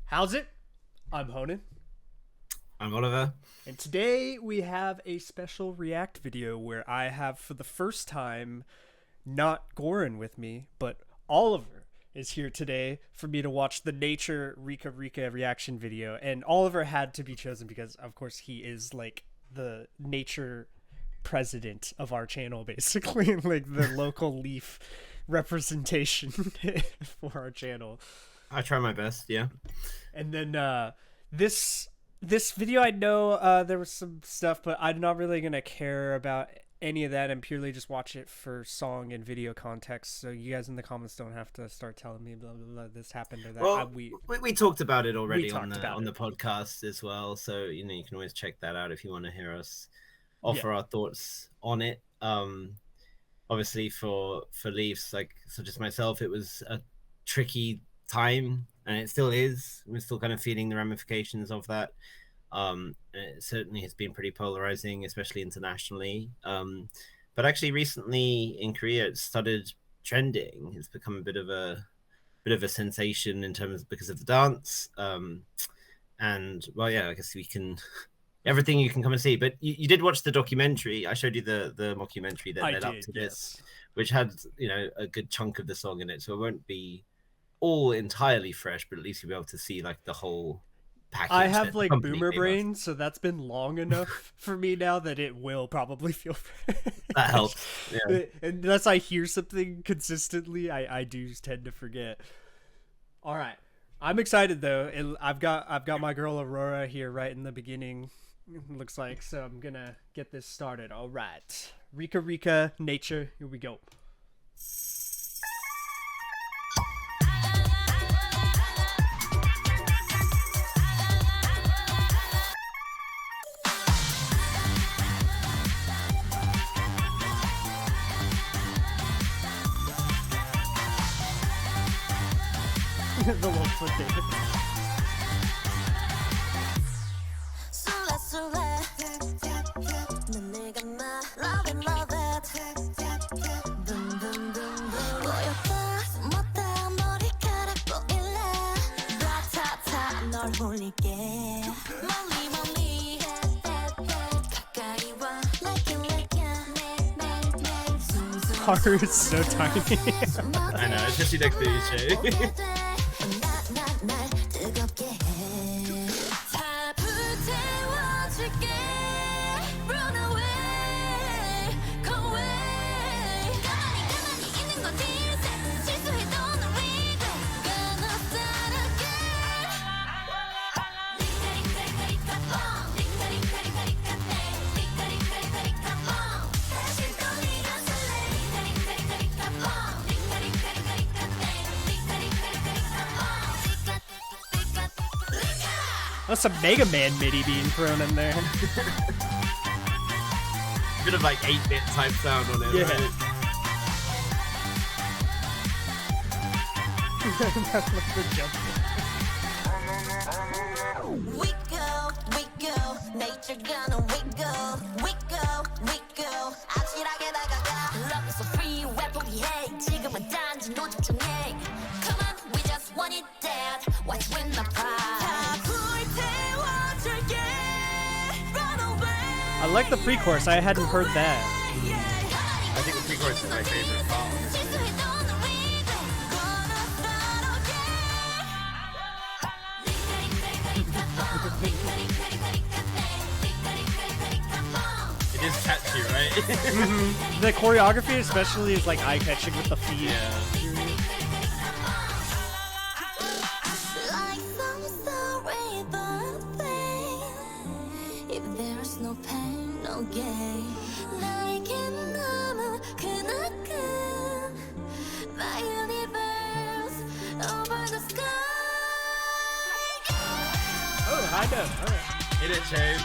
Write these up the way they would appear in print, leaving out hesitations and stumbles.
How's it? I'm Honan, I'm Oliver. and today we have a special react video where I have, for the first time, not Goran with me, but Oliver is here today for me to watch the Nature Rica reaction video. And Oliver had to be chosen because, of course, he is like the nature president of our channel, basically, like the local leaf representation for our channel. I try my best, yeah. And then this video, I know there was some stuff, but I'm not really gonna care about any of that and purely just watch it for song and video context. So you guys in the comments don't have to start telling me blah blah blah this happened or that. Well, we talked about it already on the it. podcast as well, so you can always check that out if you want to hear us offer our thoughts on it. Obviously for Leafs, like such as myself, it was a tricky time, and it still is. We're still kind of feeling the ramifications of that. It certainly has been pretty polarizing, especially internationally. But actually recently in Korea it started trending. It's become a bit of a sensation in terms because of the dance. And well, yeah, I guess we can everything you can come and see. But you did watch the documentary. I showed you the mockumentary that led up to this, which had a good chunk of the song in it, so it won't be all entirely fresh, but at least you'll be able to see like the whole package. I have like boomer brain, so that's been long enough for me now that it will probably feel fresh. That helps. Yeah. Unless I hear something consistently, I do tend to forget. All right, I'm excited though. I've got my girl Aurora here right in the beginning. Looks like, so I'm gonna get this started. All right, Rica Nature. Here we go. The little foot David. Haru is so tiny. I know, especially next to you, That's a Mega Man MIDI being thrown in there. Bit of like 8-bit type sound on it. Yeah. Right? That's like the jump. We go, nature gonna we go. 아찔하게 다가가. Love is so free, 왜 포기해? 지금은 단지 노집중해. Come on, we just want it dead. What's with the pride? I like the pre-chorus. I hadn't heard that. I think the pre-chorus is my favorite part, honestly. It is catchy, right? The choreography especially is like eye-catching with the feet. Yeah. No pain, no gain. 나에겐 너무 크나큰 my universe over the sky. Oh, high note. All right. Hit it, Shane.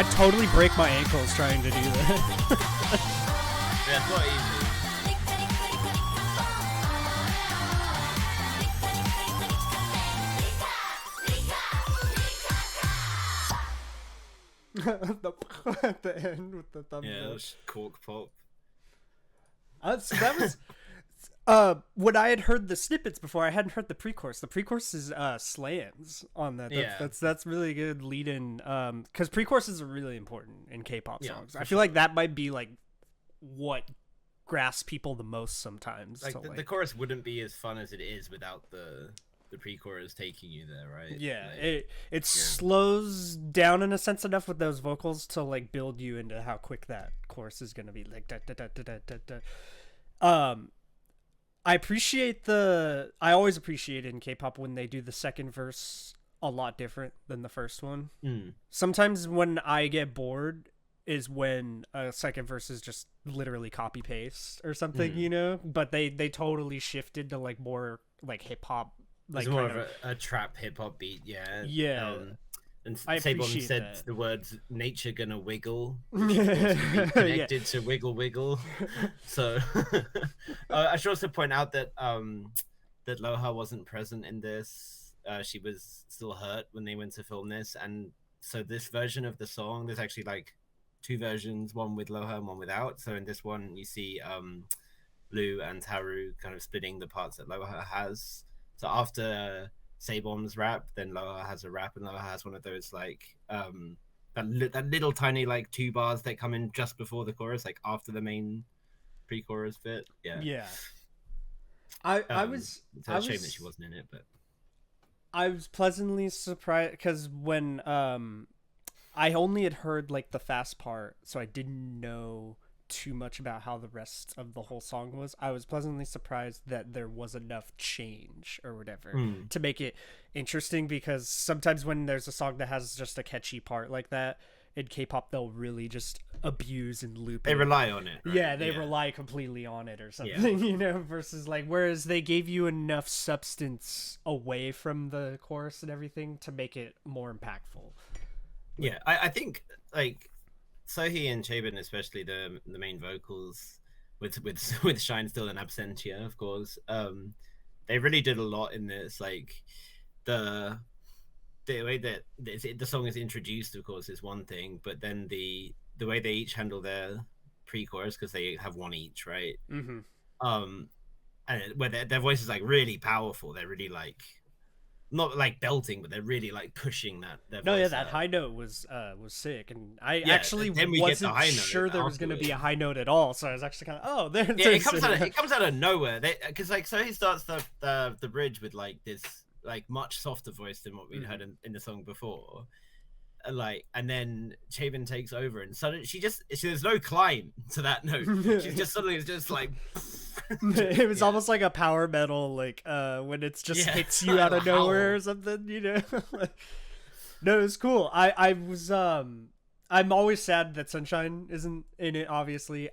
I'd totally break my ankles trying to do that. Yeah, it's not easy. At the end with the thumbs Yeah, up. those cork pop. So that was when I had heard the snippets before. I hadn't heard the pre-chorus. The pre-chorus is slams on that. That's really good lead-in. Because pre-choruses are really important in K-pop songs. I feel like that might be like what grasps people the most sometimes. Like, so, the chorus wouldn't be as fun as it is without the pre-chorus taking you there, right? Yeah, like, it slows down in a sense enough with those vocals to like build you into how quick that chorus is gonna be. Like da da da da da da. I always appreciate in K-pop when they do the second verse a lot different than the first one. Sometimes when I get bored is when a second verse is just literally copy paste or something, you know. But they totally shifted to like more like hip hop. Like it's more of a trap hip hop beat, yeah. Yeah. And I Sabon appreciate said that. the words "nature gonna wiggle," which of course would be connected to "wiggle wiggle." So I should also point out that that Loha wasn't present in this. She was still hurt when they went to film this, and so this version of the song, there's actually like two versions, one with Loha and one without. So in this one, you see Lou and Haru kind of splitting the parts that Loha has. So after Sabon's rap, then Loha has a rap, and Loha has one of those like that little tiny like 2 bars that come in just before the chorus, like after the main pre-chorus bit. Yeah. I was. It's a shame that she wasn't in it, but I was pleasantly surprised because when I only had heard like the fast part, so I didn't know too much about how the rest of the whole song was. I was pleasantly surprised that there was enough change or whatever to make it interesting, because sometimes when there's a song that has just a catchy part like that in K-pop, they'll really just abuse and loop they it. rely on it, right? Yeah, they rely completely on it or something, you know, versus like, whereas they gave you enough substance away from the chorus and everything to make it more impactful. Yeah, I think like Sohee and Chabin, especially the main vocals, with Shine still in absentia, of course. They really did a lot in this. Like the way that the song is introduced, of course, is one thing, but then the way they each handle their pre-chorus, because they have one each, right? And where their voice is like really powerful. They're really like not like belting, but they're really like pushing that. That high note was sick, and I actually wasn't sure there was going to be a high note at all. So I was actually kind of it comes out of nowhere. Because like so he starts the bridge with like this like much softer voice than what we'd heard in the song before. Like, and then Chabin takes over, and suddenly there's no climb to that note. She's just suddenly is just like. It was almost like a power metal, like when it's just hits you out of nowhere or something, you know. No, it was cool. I was I'm always sad that Sunshine isn't in it. Obviously,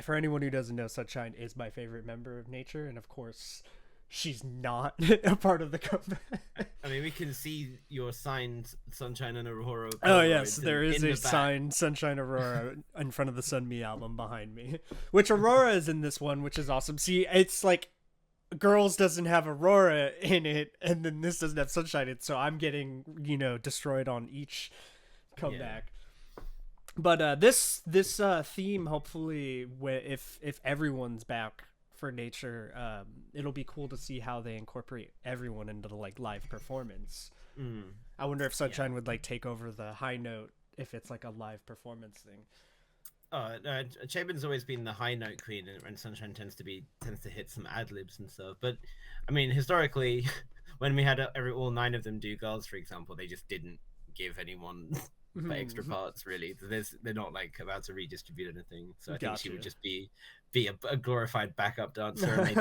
for anyone who doesn't know, Sunshine is my favorite member of Nature, and of course, she's not a part of the comeback. I mean, we can see your signed Sunshine and Aurora. Oh yes, there is a signed Sunshine Aurora in front of the Sunmi album behind me, which Aurora is in this one, which is awesome. See, it's like Girls doesn't have Aurora in it, and then this doesn't have Sunshine in it, so I'm getting, destroyed on each comeback. But this theme, hopefully, if everyone's back for Nature, it'll be cool to see how they incorporate everyone into the like live performance. I wonder if Sunshine would like take over the high note if it's like a live performance thing. Chabin's always been the high note queen, and Sunshine tends to hit some ad libs and stuff. But I mean, historically, when we had all 9 of them do Girls, for example, they just didn't give anyone extra parts, really. They're not like about to redistribute anything, so I think she would just be a glorified backup dancer, and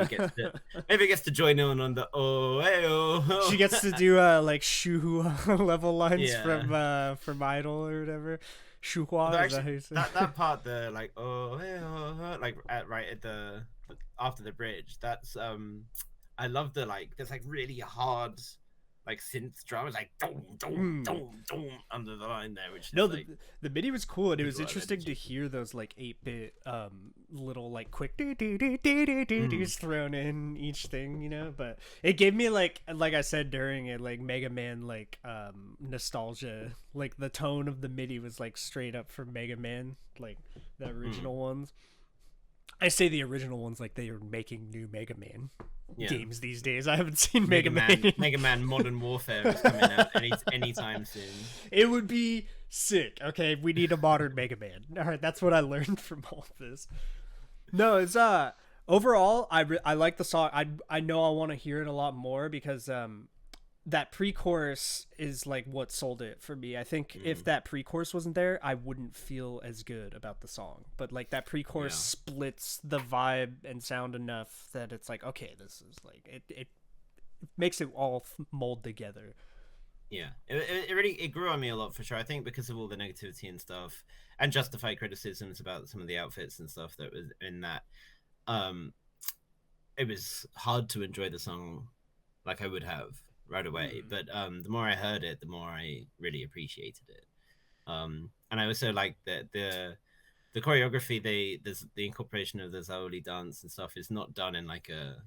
maybe gets to join in on the oh. She gets to do like Shuhua level lines from Idol or whatever. Shuhua, is that how you say? That part, the like like right at the after the bridge, that's I love the like there's like really hard like synth drum. It's like dum dum dum dum under the line there, which is No, like the MIDI was cool, and it was a lot of interesting to energy. hear those like 8-bit little like quick do's thrown in each thing, you know. But it gave me like I said during it, like Mega Man like nostalgia. Like the tone of the MIDI was like straight up from Mega Man, like the original ones. I say the original ones like they are making new Mega Man games these days. I haven't seen Mega Man. Mega Man Modern Warfare is coming out anytime soon. It would be sick. Okay, we need a modern Mega Man. All right, that's what I learned from all of this. No, it's overall I like the song. I know I want to hear it a lot more because that pre-chorus is like what sold it for me. I think if that pre-chorus wasn't there, I wouldn't feel as good about the song. But like that pre-chorus splits the vibe and sound enough that it's like, okay, this is like it makes it all mold together. Yeah, it really grew on me a lot for sure. I think because of all the negativity and stuff, and justified criticisms about some of the outfits and stuff that was in that, it was hard to enjoy the song like I would have right away. But the more I heard it, the more I really appreciated it. And I also like that the choreography, there's the incorporation of the Zaoli dance and stuff is not done in like a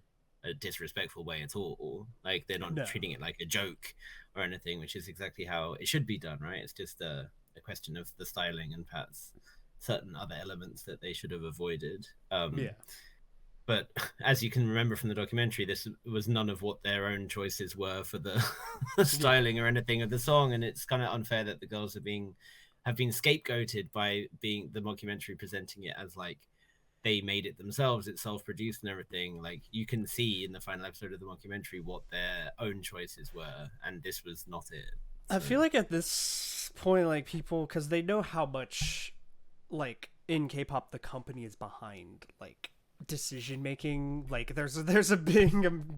disrespectful way at all. Like they're not treating it like a joke or anything, which is exactly how it should be done, right? It's just a question of the styling and perhaps certain other elements that they should have avoided. But as you can remember from the documentary, this was none of what their own choices were for the styling or anything of the song, and it's kind of unfair that the girls have been scapegoated by being the mockumentary presenting it as like they made it themselves, it's self-produced and everything. Like you can see in the final episode of the mockumentary what their own choices were, and this was not it. So. I feel like at this point, like people, because they know how much, like in K-pop, the company is behind, like decision making. Like there's a big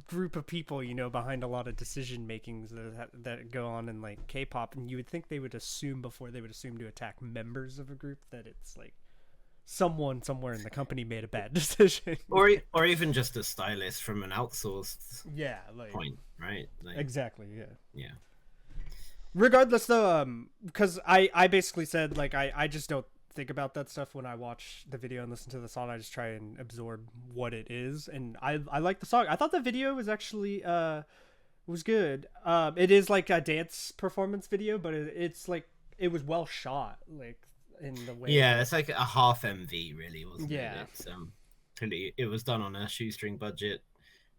group of people, you know, behind a lot of decision makings that go on in like K-pop, and you would think they would assume before they would assume to attack members of a group that it's like someone somewhere in the company made a bad decision, or even just a stylist from an outsourced point, right? Like, exactly. Yeah. Regardless, though, because I basically said like I just don't think about that stuff when I watch the video and listen to the song. I just try and absorb what it is, and I like the song. I thought the video was actually was good. It is like a dance performance video, but it's like it was well shot, like in the way. Yeah, it's like a half MV, really, wasn't it? Yeah. It's it was done on a shoestring budget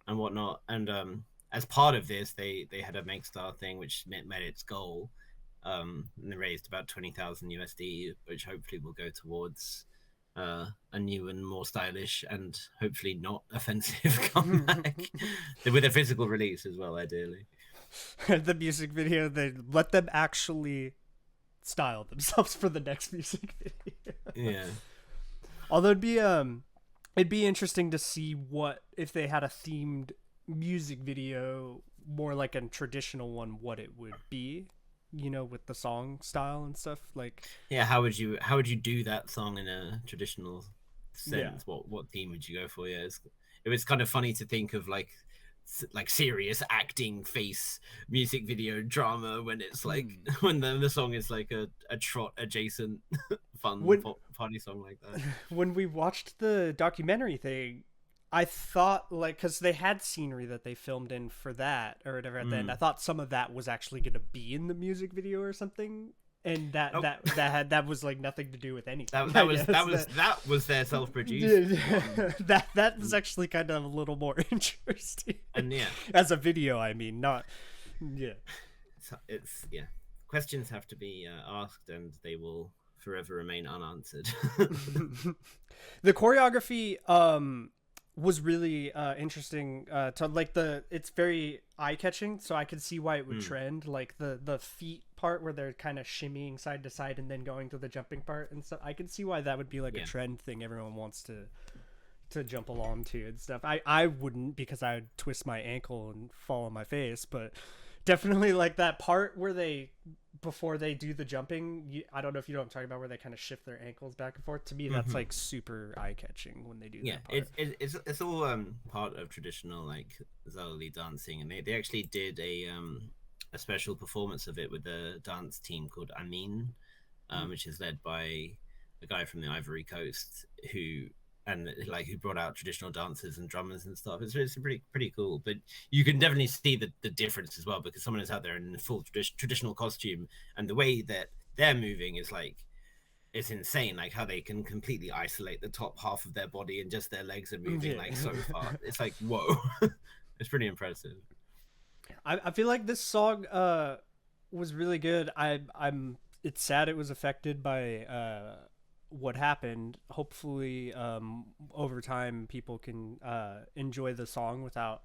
and whatnot, and as part of this, they had a Make Star thing, which met its goal. And they raised about 20,000 USD, which hopefully will go towards a new and more stylish and hopefully not offensive comeback with a physical release as well, ideally. The music video, they let them actually style themselves for the next music video. Yeah. Although it'd be interesting to see what if they had a themed music video, more like a traditional one, what it would be, you know, with the song style and stuff. Like, yeah, how would you do that song in a traditional sense? What theme would you go for? Yeah, it was kind of funny to think of like serious acting face music video drama when it's like when the song is like a trot adjacent fun party song like that. When we watched the documentary thing, I thought, like, because they had scenery that they filmed in for that or whatever at the end, I thought some of that was actually going to be in the music video or something, and that was like nothing to do with anything. That was their self-produced. that was actually kind of a little more interesting. And yeah, as a video, I mean, not it's questions have to be asked, and they will forever remain unanswered. The choreography was really interesting to like it's very eye-catching, so I could see why it would trend, like the feet part where they're kind of shimmying side to side and then going to the jumping part and stuff. I could see why that would be like a trend thing everyone wants to jump along to and stuff. I wouldn't, because I would twist my ankle and fall on my face, but definitely like that part where before they do the jumping, I don't know if you know what I'm talking about, where they kind of shift their ankles back and forth. To me, that's like super eye-catching when they do that part. It's all part of traditional like Zaoli dancing, and they actually did a special performance of it with a dance team called Amin, which is led by a guy from the Ivory Coast who brought out traditional dancers and drummers and stuff. It's pretty cool. But you can definitely see the difference as well, because someone is out there in full traditional costume, and the way that they're moving is like, it's insane, like how they can completely isolate the top half of their body and just their legs are moving like so far. It's like, whoa. It's pretty impressive. I feel like this song was really good. I'm it's sad it was affected by what happened. Hopefully over time people can enjoy the song without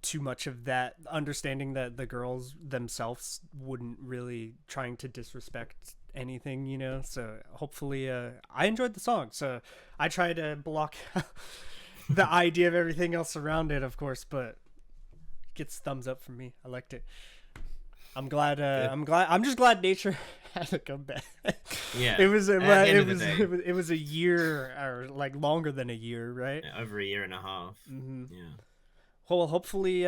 too much of that, understanding that the girls themselves wouldn't really trying to disrespect anything, you know. So hopefully I enjoyed the song, so I try to block the idea of everything else around it, of course, but it gets thumbs up from me. I liked it. I'm just glad nature had a comeback. Yeah, it was a year, or like longer than a year, right? Yeah, over a year and a half. Yeah. Well, hopefully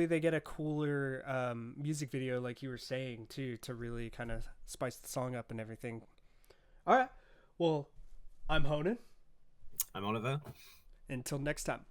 they get a cooler music video, like you were saying, too, to really kind of spice the song up and everything. All right. Well, I'm Honan. I'm Oliver. Until next time.